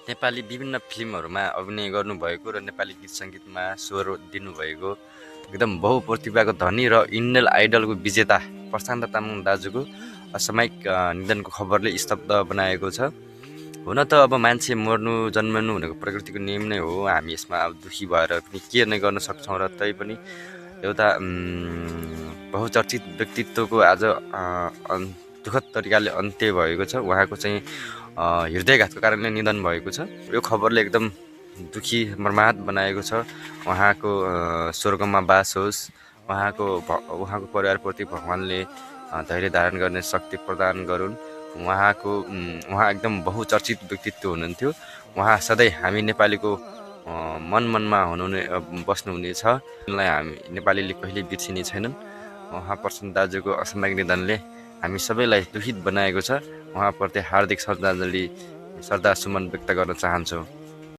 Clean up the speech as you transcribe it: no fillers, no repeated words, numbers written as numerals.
नेपाली विभिन्न फिल्महरूमा अभिनय गर्नुभएको र नेपाली गीत सङ्गीतमा स्वर दिनुभएको एकदम बहुप्रतिभाको धनी र इन्डियन आइडलको विजेता प्रशान्त तामाङ दाजुको असामयिक निधनको खबरले स्तब्ध बनाएको छ। हुन त अब मान्छे मर्नु जन्मनु भनेको प्रकृतिको नियम नै हो। हामी यसमा अब दुःखी भएर पनि के नै गर्न सक्छौँ र तैपनि एउटा बहुचर्चित व्यक्तित्वको आज दुःखद तरिकाले अन्त्य भएको छ। उहाँको चाहिँ हृदयघातको कारणले निधन भएको छ। यो खबरले एकदम दुःखी मर्माहत बनाएको छ। उहाँको स्वर्गमा बास होस्। उहाँको परिवारप्रति भगवान्ले धैर्य धारण गर्ने शक्ति प्रदान गरून्। उहाँ एकदम बहुचर्चित व्यक्तित्व हुनुहुन्थ्यो। उहाँ सधैँ हामी नेपालीको मनमा बस्नुहुनेछ। उनलाई हामी नेपालीले कहिले बिर्सिने छैनन्। उहाँ प्रशान्त दाजुको असामयिक निधनले हामी सबैलाई दुखित बनाएको छ। उहाँप्रति हार्दिक श्रद्धाञ्जली श्रद्धासुमन व्यक्त गर्न चाहन्छु।